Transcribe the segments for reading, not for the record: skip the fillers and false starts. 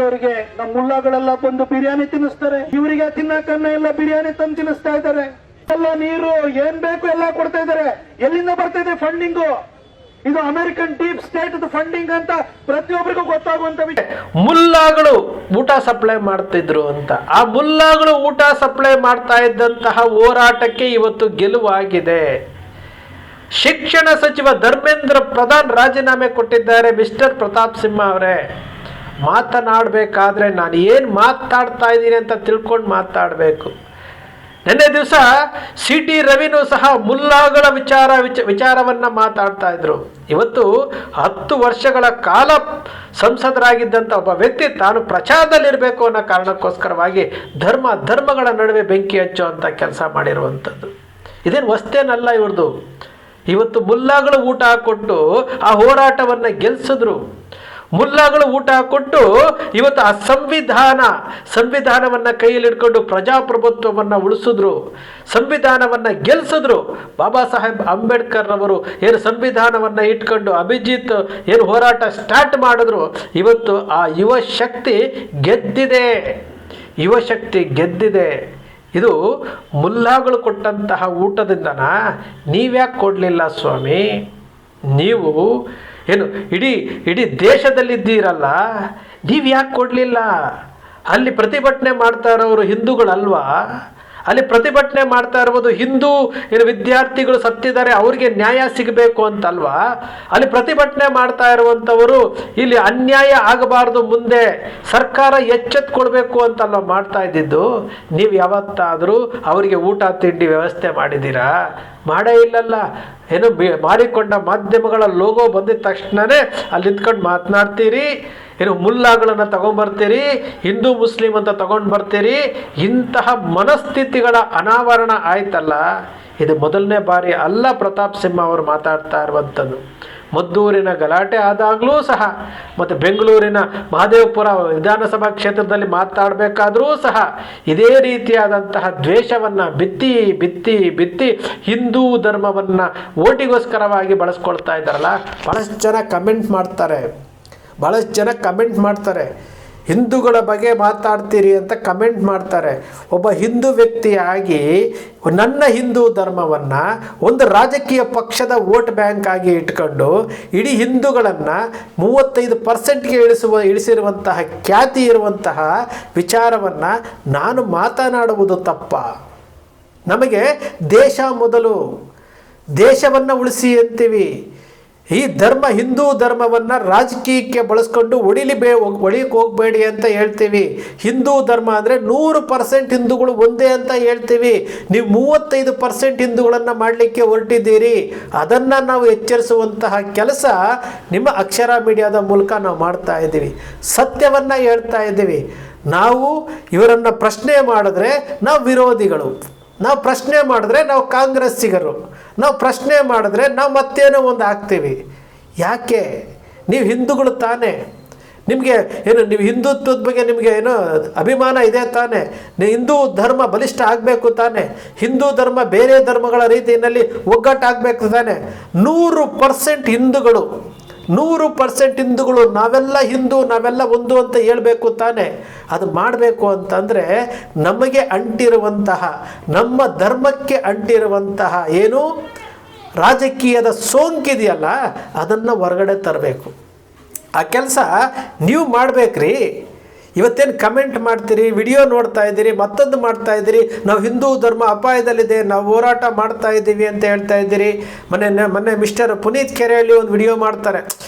ಅವರಿಗೆ ನಮ್ಮ ಮುಲ್ಲಾಗಳೆಲ್ಲ ಬಂದು ಬಿರಿಯಾನಿ ತಿನ್ನಿಸ್ತಾರೆ. ಇವರಿಗೆ ತಿನ್ನಕನ್ನ ಎಲ್ಲ ಬಿರಿಯಾನಿ ತಂದು ತಿನ್ನಿಸ್ತಾ ಇದ್ದಾರೆ. ಎಲ್ಲ ನೀರು ಏನ್ ಬೇಕು ಎಲ್ಲ ಕೊಡ್ತಾ ಇದ್ದಾರೆ. ಎಲ್ಲಿಂದ ಬರ್ತಾ ಇದೆ ಫಂಡಿಂಗು? ಇದು ಅಮೆರಿಕನ್ ಡೀಪ್ ಸ್ಟೇಟ್ ಫಂಡಿಂಗ್ ಅಂತ ಪ್ರತಿಯೊಬ್ಬರಿಗೂ ಗೊತ್ತಾಗುವಂತ ವಿಷಯ. ಮುಲ್ಲಾಗಳು ಊಟ ಸಪ್ಲೈ ಮಾಡ್ತಿದ್ರು ಅಂತ, ಆ ಮುಲ್ಲಾಗಳು ಊಟ ಸಪ್ಲೈ ಮಾಡ್ತಾ ಇದ್ದಂತಹ ಹೋರಾಟಕ್ಕೆ ಇವತ್ತು ಗೆಲುವಾಗಿದೆ. ಶಿಕ್ಷಣ ಸಚಿವ ಧರ್ಮೇಂದ್ರ ಪ್ರಧಾನ್ ರಾಜೀನಾಮೆ ಕೊಟ್ಟಿದ್ದಾರೆ. ಮಿಸ್ಟರ್ ಪ್ರತಾಪ್ ಸಿಂಹ ಅವರೇ, ಮಾತನಾಡಬೇಕಾದ್ರೆ ನಾನು ಏನು ಮಾತಾಡ್ತಾ ಇದ್ದೀನಿ ಅಂತ ತಿಳ್ಕೊಂಡು ಮಾತಾಡಬೇಕು. ನಿನ್ನೆ ದಿವಸ CT ರವಿನೂ ಸಹ ಮುಲ್ಲಾಗಳ ವಿಚಾರವನ್ನು ಮಾತಾಡ್ತಾ ಇದ್ರು. ಇವತ್ತು 10 ವರ್ಷಗಳ ಕಾಲ ಸಂಸದರಾಗಿದ್ದಂಥ ಒಬ್ಬ ವ್ಯಕ್ತಿ ತಾನು ಪ್ರಚಾರದಲ್ಲಿರಬೇಕು ಅನ್ನೋ ಕಾರಣಕ್ಕೋಸ್ಕರವಾಗಿ ಧರ್ಮಗಳ ನಡುವೆ ಬೆಂಕಿ ಹಚ್ಚುವಂಥ ಕೆಲಸ ಮಾಡಿರುವಂಥದ್ದು ಇದೇನು ಹೊಸ್ತೇನಲ್ಲ ಇವ್ರದ್ದು. ಇವತ್ತು ಮುಲ್ಲಾಗಳು ಊಟ ಕೊಟ್ಟು ಆ ಹೋರಾಟವನ್ನು ಗೆಲ್ಲಿಸಿದ್ರು. ಮುಲ್ಲಾಗಳು ಊಟ ಕೊಟ್ಟು ಇವತ್ತು ಆ ಸಂವಿಧಾನವನ್ನು ಕೈಯಲ್ಲಿ ಹಿಡ್ಕೊಂಡು ಪ್ರಜಾಪ್ರಭುತ್ವವನ್ನು ಉಳಿಸಿದ್ರು, ಸಂವಿಧಾನವನ್ನು ಗೆಲ್ಲಿಸಿದ್ರು. ಬಾಬಾ ಸಾಹೇಬ್ ಅಂಬೇಡ್ಕರ್ ಅವರು ಏನು ಸಂವಿಧಾನವನ್ನು ಇಟ್ಕೊಂಡು ಅಭಿಜಿತ್ ಏನು ಹೋರಾಟ ಸ್ಟಾರ್ಟ್ ಮಾಡಿದ್ರು, ಇವತ್ತು ಆ ಯುವಶಕ್ತಿ ಗೆದ್ದಿದೆ. ಇದು ಮುಲ್ಲಾಗಳು ಕೊಟ್ಟಂತಹ ಊಟದಿಂದನ ನೀವ್ಯಾಕೆ ಕೊಡಲಿಲ್ಲ ಸ್ವಾಮಿ? ನೀವು ಏನು ಇಡೀ ದೇಶದಲ್ಲಿದ್ದೀರಲ್ಲ, ನೀವು ಯಾಕೆ ಕೊಡಲಿಲ್ಲ? ಅಲ್ಲಿ ಪ್ರತಿಭಟನೆ ಮಾಡ್ತಾ ಇರೋರು ಹಿಂದೂಗಳಲ್ವಾ? ಅಲ್ಲಿ ಪ್ರತಿಭಟನೆ ಮಾಡ್ತಾ ಇರ್ಬೋದು ಹಿಂದೂ ಏನು ವಿದ್ಯಾರ್ಥಿಗಳು ಸತ್ತಿದ್ದಾರೆ, ಅವ್ರಿಗೆ ನ್ಯಾಯ ಸಿಗಬೇಕು ಅಂತಲ್ವಾ? ಅಲ್ಲಿ ಪ್ರತಿಭಟನೆ ಮಾಡ್ತಾ ಇರುವಂಥವರು ಇಲ್ಲಿ ಅನ್ಯಾಯ ಆಗಬಾರ್ದು, ಮುಂದೆ ಸರ್ಕಾರ ಎಚ್ಚೆತ್ಕೊಳ್ಬೇಕು ಅಂತಲ್ವ ಮಾಡ್ತಾ ಇದ್ದಿದ್ದು. ನೀವು ಯಾವತ್ತಾದರೂ ಅವರಿಗೆ ಊಟ ತಿಂಡಿ ವ್ಯವಸ್ಥೆ ಮಾಡಿದ್ದೀರಾ? ಮಾಡೇ ಇಲ್ಲಲ್ಲ. ಏನು ಮಾರಿಕೊಂಡ ಮಾಧ್ಯಮಗಳ ಲೋಗೋ ಬಂದಿದ ತಕ್ಷಣವೇ ಅಲ್ಲಿ ನಿಂತ್ಕೊಂಡು ಮಾತನಾಡ್ತೀರಿ, ಏನು ಮುಲ್ಲಾಗಳನ್ನು ತಗೊಂಡ್ಬರ್ತೀರಿ, ಹಿಂದೂ ಮುಸ್ಲಿಂ ಅಂತ ತಗೊಂಡು ಬರ್ತೀರಿ. ಇಂತಹ ಮನಸ್ಥಿತಿಗಳ ಅನಾವರಣ ಆಯ್ತಲ್ಲ, ಇದು ಮೊದಲನೇ ಬಾರಿ ಅಲ್ಲ ಪ್ರತಾಪ್ ಸಿಂಹ ಅವರು ಮಾತಾಡ್ತಾ ಇರುವಂಥದ್ದು. ಮದ್ದೂರಿನ ಗಲಾಟೆ ಆದಾಗಲೂ ಸಹ, ಮತ್ತು ಬೆಂಗಳೂರಿನ ಮಹದೇವಪುರ ವಿಧಾನಸಭಾ ಕ್ಷೇತ್ರದಲ್ಲಿ ಮಾತಾಡಬೇಕಾದ್ರೂ ಸಹ ಇದೇ ರೀತಿಯಾದಂತಹ ದ್ವೇಷವನ್ನು ಬಿತ್ತಿ ಹಿಂದೂ ಧರ್ಮವನ್ನು ಓಟಿಗೋಸ್ಕರವಾಗಿ ಬಳಸ್ಕೊಳ್ತಾ ಇದ್ದಾರಲ್ಲ. ಭಾಳಷ್ಟು ಜನ ಕಮೆಂಟ್ ಮಾಡ್ತಾರೆ, ಹಿಂದೂಗಳ ಬಗ್ಗೆ ಮಾತಾಡ್ತೀರಿ ಅಂತ ಕಮೆಂಟ್ ಮಾಡ್ತಾರೆ. ಒಬ್ಬ ಹಿಂದೂ ವ್ಯಕ್ತಿಯಾಗಿ ನನ್ನ ಹಿಂದೂ ಧರ್ಮವನ್ನು ಒಂದು ರಾಜಕೀಯ ಪಕ್ಷದ ವೋಟ್ ಬ್ಯಾಂಕ್ ಆಗಿ ಇಟ್ಕೊಂಡು ಇಡೀ ಹಿಂದೂಗಳನ್ನು 35%ಗೆ ಇಳಿಸಿರುವಂತಹ ಖ್ಯಾತಿ ಇರುವಂತಹ ವಿಚಾರವನ್ನು ನಾನು ಮಾತನಾಡುವುದು ತಪ್ಪ? ನಮಗೆ ದೇಶ ಮೊದಲು, ದೇಶವನ್ನು ಉಳಿಸಿ ಅಂತೀವಿ. ಈ ಹಿಂದೂ ಧರ್ಮವನ್ನು ರಾಜಕೀಯಕ್ಕೆ ಬಳಸ್ಕೊಂಡು ಒಳಿಲಿಕ್ಕೆ ಹೋಗಬೇಡಿ ಅಂತ ಹೇಳ್ತೀವಿ. ಹಿಂದೂ ಧರ್ಮ ಅಂದರೆ 100% ಹಿಂದೂಗಳು ಒಂದೇ ಅಂತ ಹೇಳ್ತೀವಿ. ನೀವು 35% ಹಿಂದೂಗಳನ್ನು ಮಾಡಲಿಕ್ಕೆ ಹೊರಟಿದ್ದೀರಿ. ಅದನ್ನು ನಾವು ಎಚ್ಚರಿಸುವಂತಹ ಕೆಲಸ ನಿಮ್ಮ ಅಕ್ಷರ ಮೀಡಿಯಾದ ಮೂಲಕ ನಾವು ಮಾಡ್ತಾ ಇದ್ದೀವಿ. ಸತ್ಯವನ್ನು ಹೇಳ್ತಾ ಇದ್ದೀವಿ. ನಾವು ಇವರನ್ನು ಪ್ರಶ್ನೆ ಮಾಡಿದ್ರೆ ನಾವು ವಿರೋಧಿಗಳು, ನಾವು ಪ್ರಶ್ನೆ ಮಾಡಿದ್ರೆ ನಾವು ಕಾಂಗ್ರೆಸ್ಸಿಗರು, ನಾವು ಪ್ರಶ್ನೆ ಮಾಡಿದ್ರೆ ನಾವು ಮತ್ತೇನೋ ಒಂದು ಆಗ್ತೀವಿ. ಯಾಕೆ? ನೀವು ಹಿಂದೂಗಳು ತಾನೇ, ನಿಮಗೆ ಏನು ನೀವು ಹಿಂದುತ್ವದ ಬಗ್ಗೆ ನಿಮಗೆ ಏನೋ ಅಭಿಮಾನ ಇದೆ ತಾನೇ, ಹಿಂದೂ ಧರ್ಮ ಬಲಿಷ್ಠ ಆಗಬೇಕು ತಾನೇ, ಹಿಂದೂ ಧರ್ಮ ಬೇರೆ ಧರ್ಮಗಳ ರೀತಿಯಲ್ಲಿ ಒಗ್ಗಟ್ಟಾಗಬೇಕು ತಾನೇ. 100% ಹಿಂದೂಗಳು, 100% ಹಿಂದೂಗಳು ನಾವೆಲ್ಲ ಹಿಂದೂ, ನಾವೆಲ್ಲ ಒಂದು ಅಂತ ಹೇಳಬೇಕು ತಾನೆ. ಅದು ಮಾಡಬೇಕು ಅಂತಂದರೆ ನಮಗೆ ಅಂಟಿರುವಂತಹ, ನಮ್ಮ ಧರ್ಮಕ್ಕೆ ಅಂಟಿರುವಂತಹ ಏನು ರಾಜಕೀಯದ ಸೋಂಕಿದೆಯಲ್ಲ ಅದನ್ನು ಹೊರಗಡೆ ತರಬೇಕು. ಆ ಕೆಲಸ ನೀವು ಮಾಡಬೇಕ್ರಿ. ಇವತ್ತೇನು ಕಮೆಂಟ್ ಮಾಡ್ತೀರಿ, ವಿಡಿಯೋ ನೋಡ್ತಾ ಇದ್ದೀರಿ, ಮತ್ತೊಂದು ಮಾಡ್ತಾ ಇದ್ದೀರಿ, ನಾವು ಹಿಂದೂ ಧರ್ಮ ಅಪಾಯದಲ್ಲಿದೆ, ನಾವು ಹೋರಾಟ ಮಾಡ್ತಾ ಇದ್ದೀವಿ ಅಂತ ಹೇಳ್ತಾ ಇದ್ದೀರಿ. ಮೊನ್ನೆ ಮಿಸ್ಟರ್ ಪುನೀತ್ ಕೆರೆಹಳ್ಳಿ ಒಂದು ವಿಡಿಯೋ ಮಾಡ್ತಾರೆ.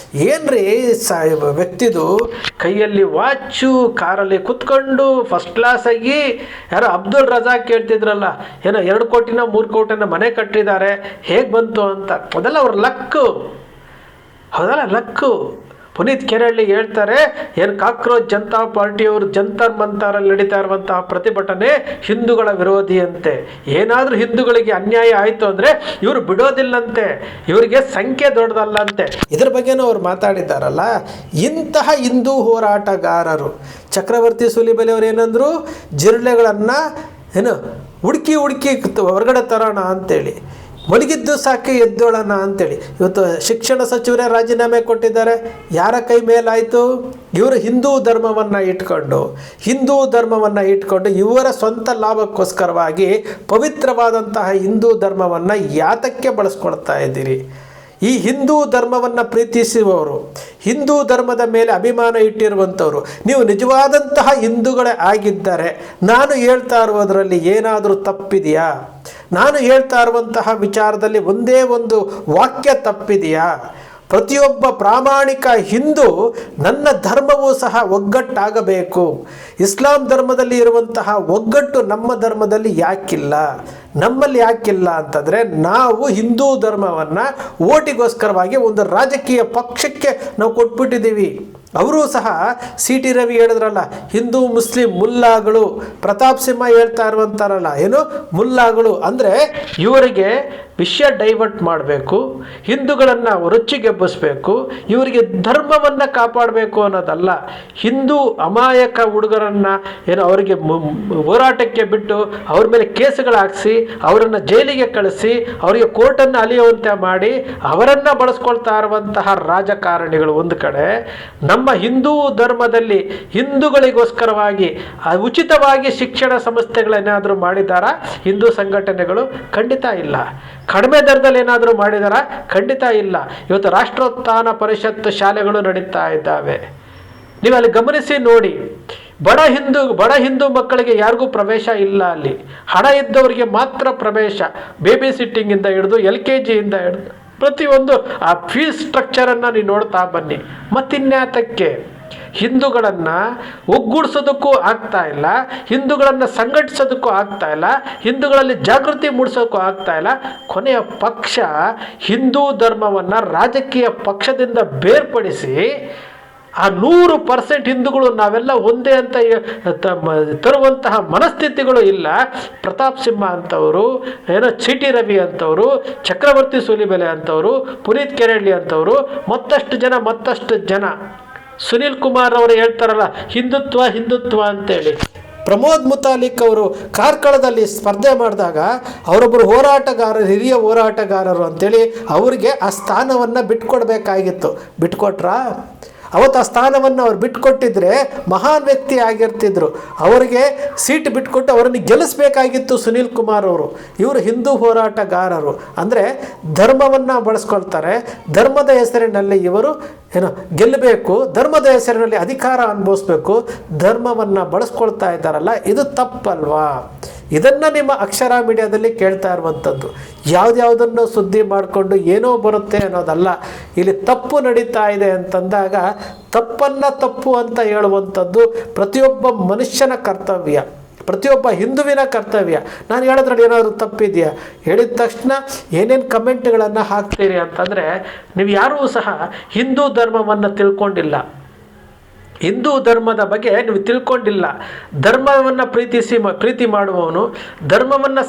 ಏನ್ರಿ ವ್ಯಕ್ತಿದು ಕೈಯಲ್ಲಿ ವಾಚು, ಕಾರಲ್ಲಿ ಕುತ್ಕೊಂಡು ಫಸ್ಟ್ ಕ್ಲಾಸಾಗಿ ಯಾರೋ ಅಬ್ದುಲ್ ರಜಾಕ್ ಕೇಳ್ತಿದ್ರಲ್ಲ, ಏನೋ 2 ಕೋಟಿನ 3 ಕೋಟಿನ ಮನೆ ಕಟ್ಟಿದ್ದಾರೆ, ಹೇಗೆ ಬಂತು ಅಂತ. ಅದೆಲ್ಲ ಅವ್ರ ಲಕ್ಕು, ಹೌದಲ್ಲ ಲಕ್ಕು. ಪುನೀತ್ ಕೆರೆಹಳ್ಳಿ ಹೇಳ್ತಾರೆ, ಏನು ಕಾಕ್ರೋಚ್ ಜನತಾ ಪಾರ್ಟಿಯವರು ಜಂತರ್ ಮಂತರಲ್ಲಿ ನಡೀತಾ ಇರುವಂತಹ ಪ್ರತಿಭಟನೆ ಹಿಂದೂಗಳ ವಿರೋಧಿಯಂತೆ. ಏನಾದರೂ ಹಿಂದೂಗಳಿಗೆ ಅನ್ಯಾಯ ಆಯಿತು ಅಂದರೆ ಇವರು ಬಿಡೋದಿಲ್ಲಂತೆ, ಇವರಿಗೆ ಸಂಖ್ಯೆ ದೊಡ್ಡದಲ್ಲಂತೆ. ಇದ್ರ ಬಗ್ಗೆನೂ ಅವ್ರು ಮಾತಾಡಿದ್ದಾರಲ್ಲ. ಇಂತಹ ಹಿಂದೂ ಹೋರಾಟಗಾರರು ಚಕ್ರವರ್ತಿ ಸೂಲಿಬೆಲೆ ಅವರು ಏನಂದ್ರು, ಜಿರಳೆಗಳನ್ನು ಏನು ಹುಡುಕಿ ಹೊರಗಡೆ ತರೋಣ ಅಂತೇಳಿ. ಮಲಗಿದ್ದು ಸಾಕೆ ಎದ್ದೋಳಣ ಅಂತೇಳಿ. ಇವತ್ತು ಶಿಕ್ಷಣ ಸಚಿವರೇ ರಾಜೀನಾಮೆ ಕೊಟ್ಟಿದ್ದಾರೆ. ಯಾರ ಕೈ ಮೇಲಾಯಿತು? ಇವರು ಹಿಂದೂ ಧರ್ಮವನ್ನು ಇಟ್ಕೊಂಡು ಇವರ ಸ್ವಂತ ಲಾಭಕ್ಕೋಸ್ಕರವಾಗಿ ಪವಿತ್ರವಾದಂತಹ ಹಿಂದೂ ಧರ್ಮವನ್ನು ಯಾತಕ್ಕೆ ಬಳಸ್ಕೊಳ್ತಾ ಇದ್ದೀರಿ? ಈ ಹಿಂದೂ ಧರ್ಮವನ್ನು ಪ್ರೀತಿಸುವವರು, ಹಿಂದೂ ಧರ್ಮದ ಮೇಲೆ ಅಭಿಮಾನ ಇಟ್ಟಿರುವಂಥವ್ರು, ನೀವು ನಿಜವಾದಂತಹ ಹಿಂದೂಗಳೇ ಆಗಿದ್ದರೆ ನಾನು ಹೇಳ್ತಾ ಇರುವುದರಲ್ಲಿ ಏನಾದರೂ ತಪ್ಪಿದೆಯಾ? ನಾನು ಹೇಳ್ತಾ ಇರುವಂತಹ ವಿಚಾರದಲ್ಲಿ ಒಂದೇ ಒಂದು ವಾಕ್ಯ ತಪ್ಪಿದೆಯಾ? ಪ್ರತಿಯೊಬ್ಬ ಪ್ರಾಮಾಣಿಕ ಹಿಂದೂ ನನ್ನ ಧರ್ಮವೂ ಸಹ ಒಗ್ಗಟ್ಟಾಗಬೇಕು. ಇಸ್ಲಾಂ ಧರ್ಮದಲ್ಲಿ ಇರುವಂತಹ ಒಗ್ಗಟ್ಟು ನಮ್ಮ ಧರ್ಮದಲ್ಲಿ ಯಾಕಿಲ್ಲ? ನಮ್ಮಲ್ಲಿ ಯಾಕಿಲ್ಲ ಅಂತಂದರೆ ನಾವು ಹಿಂದೂ ಧರ್ಮವನ್ನು ಓಟಿಗೋಸ್ಕರವಾಗಿ ಒಂದು ರಾಜಕೀಯ ಪಕ್ಷಕ್ಕೆ ನಾವು ಕೊಟ್ಬಿಟ್ಟಿದ್ದೀವಿ. ಅವರೂ ಸಹ ಸಿ ಟಿ ರವಿ ಹೇಳಿದ್ರಲ್ಲ, ಹಿಂದೂ ಮುಸ್ಲಿಂ ಮುಲ್ಲಾಗಳು. ಪ್ರತಾಪ್ ಸಿಂಹ ಹೇಳ್ತಾ ಇರುವಂತಾರಲ್ಲ, ಏನು ಮುಲ್ಲಾಗಳು ಅಂದರೆ ಇವರಿಗೆ ವಿಷಯ ಡೈವರ್ಟ್ ಮಾಡಬೇಕು, ಹಿಂದೂಗಳನ್ನು ರೊಚ್ಚಿಗೆಬ್ಬಿಸ್ಬೇಕು, ಇವರಿಗೆ ಧರ್ಮವನ್ನು ಕಾಪಾಡಬೇಕು ಅನ್ನೋದಲ್ಲ. ಹಿಂದೂ ಅಮಾಯಕ ಹುಡುಗರನ್ನು ಏನು ಅವರಿಗೆ ಹೋರಾಟಕ್ಕೆ ಬಿಟ್ಟು ಅವ್ರ ಮೇಲೆ ಕೇಸುಗಳು ಹಾಕಿಸಿ ಅವರನ್ನು ಜೈಲಿಗೆ ಕಳಿಸಿ ಅವರಿಗೆ ಕೋರ್ಟನ್ನು ಅಲಿಯುವಂತೆ ಮಾಡಿ ಅವರನ್ನು ಬಳಸ್ಕೊಳ್ತಾ ಇರುವಂತಹ ರಾಜಕಾರಣಿಗಳು ಒಂದು ಕಡೆ, ನಮ್ಮ ಹಿಂದೂ ಧರ್ಮದಲ್ಲಿ ಹಿಂದೂಗಳಿಗೋಸ್ಕರವಾಗಿ ಉಚಿತವಾಗಿ ಶಿಕ್ಷಣ ಸಂಸ್ಥೆಗಳೇನಾದರೂ ಮಾಡಿದಾರಾ ಹಿಂದೂ ಸಂಘಟನೆಗಳು? ಖಂಡಿತ ಇಲ್ಲ. ಕಡಿಮೆ ದರದಲ್ಲಿ ಏನಾದರೂ ಮಾಡಿದಾರಾ? ಖಂಡಿತ ಇಲ್ಲ. ಇವತ್ತು ರಾಷ್ಟ್ರೋತ್ಥಾನ ಪರಿಷತ್ ಶಾಲೆಗಳು ನಡೀತಾ ಇದ್ದಾವೆ. ನೀವು ಅಲ್ಲಿ ಗಮನಿಸಿ ನೋಡಿ, ಬಡ ಹಿಂದೂ ಮಕ್ಕಳಿಗೆ ಯಾರಿಗೂ ಪ್ರವೇಶ ಇಲ್ಲ. ಅಲ್ಲಿ ಹಣ ಇದ್ದವರಿಗೆ ಮಾತ್ರ ಪ್ರವೇಶ. ಬೇಬಿ ಸಿಟ್ಟಿಂಗಿಂದ ಹಿಡಿದು LKG ಇಂದ ಹಿಡಿದು ಪ್ರತಿಯೊಂದು ಆ ಫೀಸ್ ಸ್ಟ್ರಕ್ಚರನ್ನು ನೀವು ನೋಡ್ತಾ ಬನ್ನಿ. ಮತ್ತಿನ್ಯಾತಕ್ಕೆ ಹಿಂದೂಗಳನ್ನು ಒಗ್ಗೂಡಿಸೋದಕ್ಕೂ ಆಗ್ತಾ ಇಲ್ಲ, ಹಿಂದೂಗಳನ್ನು ಸಂಘಟಿಸೋದಕ್ಕೂ ಆಗ್ತಾ ಇಲ್ಲ, ಹಿಂದೂಗಳಲ್ಲಿ ಜಾಗೃತಿ ಮೂಡಿಸೋಕ್ಕೂ ಆಗ್ತಾ ಇಲ್ಲ. ಕೊನೆಯ ಪಕ್ಷ ಹಿಂದೂ ಧರ್ಮವನ್ನು ರಾಜಕೀಯ ಪಕ್ಷದಿಂದ ಬೇರ್ಪಡಿಸಿ ಆ 100% ಹಿಂದೂಗಳು ನಾವೆಲ್ಲ ಒಂದೇ ಅಂತ ತರುವಂತಹ ಮನಸ್ಥಿತಿಗಳು ಇಲ್ಲ. ಪ್ರತಾಪ್ ಸಿಂಹ ಅಂತವರು, ಏನೋ ಸಿ ಟಿ ರವಿ ಅಂತವರು, ಚಕ್ರವರ್ತಿ ಸೂಲಿಬೆಲೆ ಅಂತವರು, ಪುನೀತ್ ಕೆರೆಳ್ಳಿ ಅಂತವರು, ಮತ್ತಷ್ಟು ಜನ ಸುನೀಲ್ ಕುಮಾರ್ ಅವರು ಹೇಳ್ತಾರಲ್ಲ ಹಿಂದುತ್ವ ಅಂತೇಳಿ. ಪ್ರಮೋದ್ ಮುತಾಲಿಕ್ ಅವರು ಕಾರ್ಕಳದಲ್ಲಿ ಸ್ಪರ್ಧೆ ಮಾಡಿದಾಗ ಅವರೊಬ್ಬರು ಹಿರಿಯ ಹೋರಾಟಗಾರರು ಅಂತೇಳಿ ಅವರಿಗೆ ಆ ಸ್ಥಾನವನ್ನು ಬಿಟ್ಕೊಡ್ಬೇಕಾಗಿತ್ತು. ಬಿಟ್ಕೊಟ್ರಾ? ಅವತ್ತು ಆ ಸ್ಥಾನವನ್ನು ಅವ್ರು ಬಿಟ್ಕೊಟ್ಟಿದ್ರೆ ಮಹಾನ್ ವ್ಯಕ್ತಿ ಆಗಿರ್ತಿದ್ರು. ಅವರಿಗೆ ಸೀಟ್ ಬಿಟ್ಕೊಟ್ಟು ಅವರನ್ನು ಗೆಲ್ಲಿಸಬೇಕಾಗಿತ್ತು ಸುನೀಲ್ ಕುಮಾರ್ ಅವರು. ಇವರು ಹಿಂದೂ ಹೋರಾಟಗಾರರು ಅಂದರೆ ಧರ್ಮವನ್ನು ಬಳಸ್ಕೊಳ್ತಾರೆ. ಧರ್ಮದ ಹೆಸರಿನಲ್ಲಿ ಇವರು ಗೆಲ್ಲಬೇಕು, ಧರ್ಮದ ಹೆಸರಿನಲ್ಲಿ ಅಧಿಕಾರ ಅನುಭವಿಸ್ಬೇಕು, ಧರ್ಮವನ್ನು ಬಳಸ್ಕೊಳ್ತಾ ಇದ್ದಾರಲ್ಲ, ಇದು ತಪ್ಪಲ್ವಾ? ಇದನ್ನು ನಿಮ್ಮ ಅಕ್ಷರ ಮೀಡಿಯಾದಲ್ಲಿ ಕೇಳ್ತಾ ಇರುವಂಥದ್ದು. ಯಾವುದನ್ನು ಸುದ್ದಿ ಮಾಡಿಕೊಂಡು ಏನೋ ಬರುತ್ತೆ ಅನ್ನೋದಲ್ಲ. ಇಲ್ಲಿ ತಪ್ಪು ನಡೀತಾ ಇದೆ ಅಂತಂದಾಗ ತಪ್ಪು ಅಂತ ಹೇಳುವಂಥದ್ದು ಪ್ರತಿಯೊಬ್ಬ ಮನುಷ್ಯನ ಕರ್ತವ್ಯ, ಪ್ರತಿಯೊಬ್ಬ ಹಿಂದುವಿನ ಕರ್ತವ್ಯ. ನಾನು ಹೇಳೋದ್ರಲ್ಲಿ ಏನಾದರೂ ತಪ್ಪಿದೆಯಾ? ಹೇಳಿದ ತಕ್ಷಣ ಏನೇನು ಕಮೆಂಟ್ಗಳನ್ನು ಹಾಕ್ತೀರಿ ಅಂತಂದರೆ ನೀವು ಯಾರೂ ಸಹ ಹಿಂದೂ ಧರ್ಮವನ್ನು ತಿಳ್ಕೊಂಡಿಲ್ಲ, ಹಿಂದೂ ಧರ್ಮದ ಬಗ್ಗೆ ನೀವು ತಿಳ್ಕೊಂಡಿಲ್ಲ. ಧರ್ಮವನ್ನು ಪ್ರೀತಿ ಮಾಡುವವನು, ಧರ್ಮವನ್ನು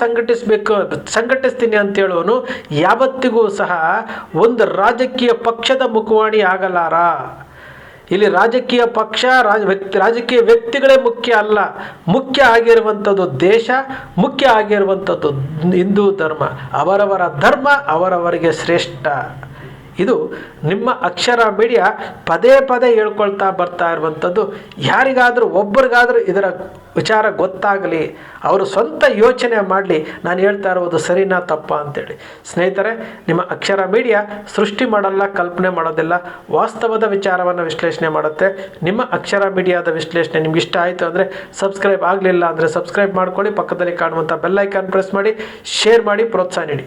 ಸಂಘಟಿಸ್ತೀನಿ ಅಂತ ಹೇಳುವವನು ಯಾವತ್ತಿಗೂ ಸಹ ಒಂದು ರಾಜಕೀಯ ಪಕ್ಷದ ಮುಖವಾಣಿ ಆಗಲಾರ. ಇಲ್ಲಿ ರಾಜಕೀಯ ಪಕ್ಷ, ರಾಜಕೀಯ ವ್ಯಕ್ತಿಗಳೇ ಮುಖ್ಯ ಅಲ್ಲ. ಮುಖ್ಯ ಆಗಿರುವಂಥದ್ದು ದೇಶ, ಮುಖ್ಯ ಆಗಿರುವಂಥದ್ದು ಹಿಂದೂ ಧರ್ಮ. ಅವರವರ ಧರ್ಮ ಅವರವರಿಗೆ ಶ್ರೇಷ್ಠ. ಇದು ನಿಮ್ಮ ಅಕ್ಷರ ಮೀಡಿಯಾ ಪದೇ ಹೇಳ್ಕೊಳ್ತಾ ಬರ್ತಾ ಇರುವಂಥದ್ದು. ಯಾರಿಗಾದರೂ ಒಬ್ಬರಿಗಾದರೂ ಇದರ ವಿಚಾರ ಗೊತ್ತಾಗಲಿ, ಅವರು ಸ್ವಂತ ಯೋಚನೆ ಮಾಡಲಿ, ನಾನು ಹೇಳ್ತಾ ಇರುವುದು ಸರಿನಾ ತಪ್ಪಾ ಅಂತೇಳಿ. ಸ್ನೇಹಿತರೆ, ನಿಮ್ಮ ಅಕ್ಷರ ಮೀಡಿಯಾ ಸೃಷ್ಟಿ ಮಾಡಲ್ಲ, ಕಲ್ಪನೆ ಮಾಡೋದಿಲ್ಲ, ವಾಸ್ತವದ ವಿಚಾರವನ್ನು ವಿಶ್ಲೇಷಣೆ ಮಾಡುತ್ತೆ. ನಿಮ್ಮ ಅಕ್ಷರ ಮೀಡಿಯಾದ ವಿಶ್ಲೇಷಣೆ ನಿಮ್ಗೆ ಇಷ್ಟ ಆಯಿತು ಅಂದರೆ ಸಬ್ಸ್ಕ್ರೈಬ್ ಆಗಲಿಲ್ಲ ಅಂದರೆ ಸಬ್ಸ್ಕ್ರೈಬ್ ಮಾಡ್ಕೊಳ್ಳಿ, ಪಕ್ಕದಲ್ಲಿ ಕಾಣುವಂಥ ಬೆಲ್ ಐಕಾನ್ ಪ್ರೆಸ್ ಮಾಡಿ, ಶೇರ್ ಮಾಡಿ, ಪ್ರೋತ್ಸಾಹ ನೀಡಿ.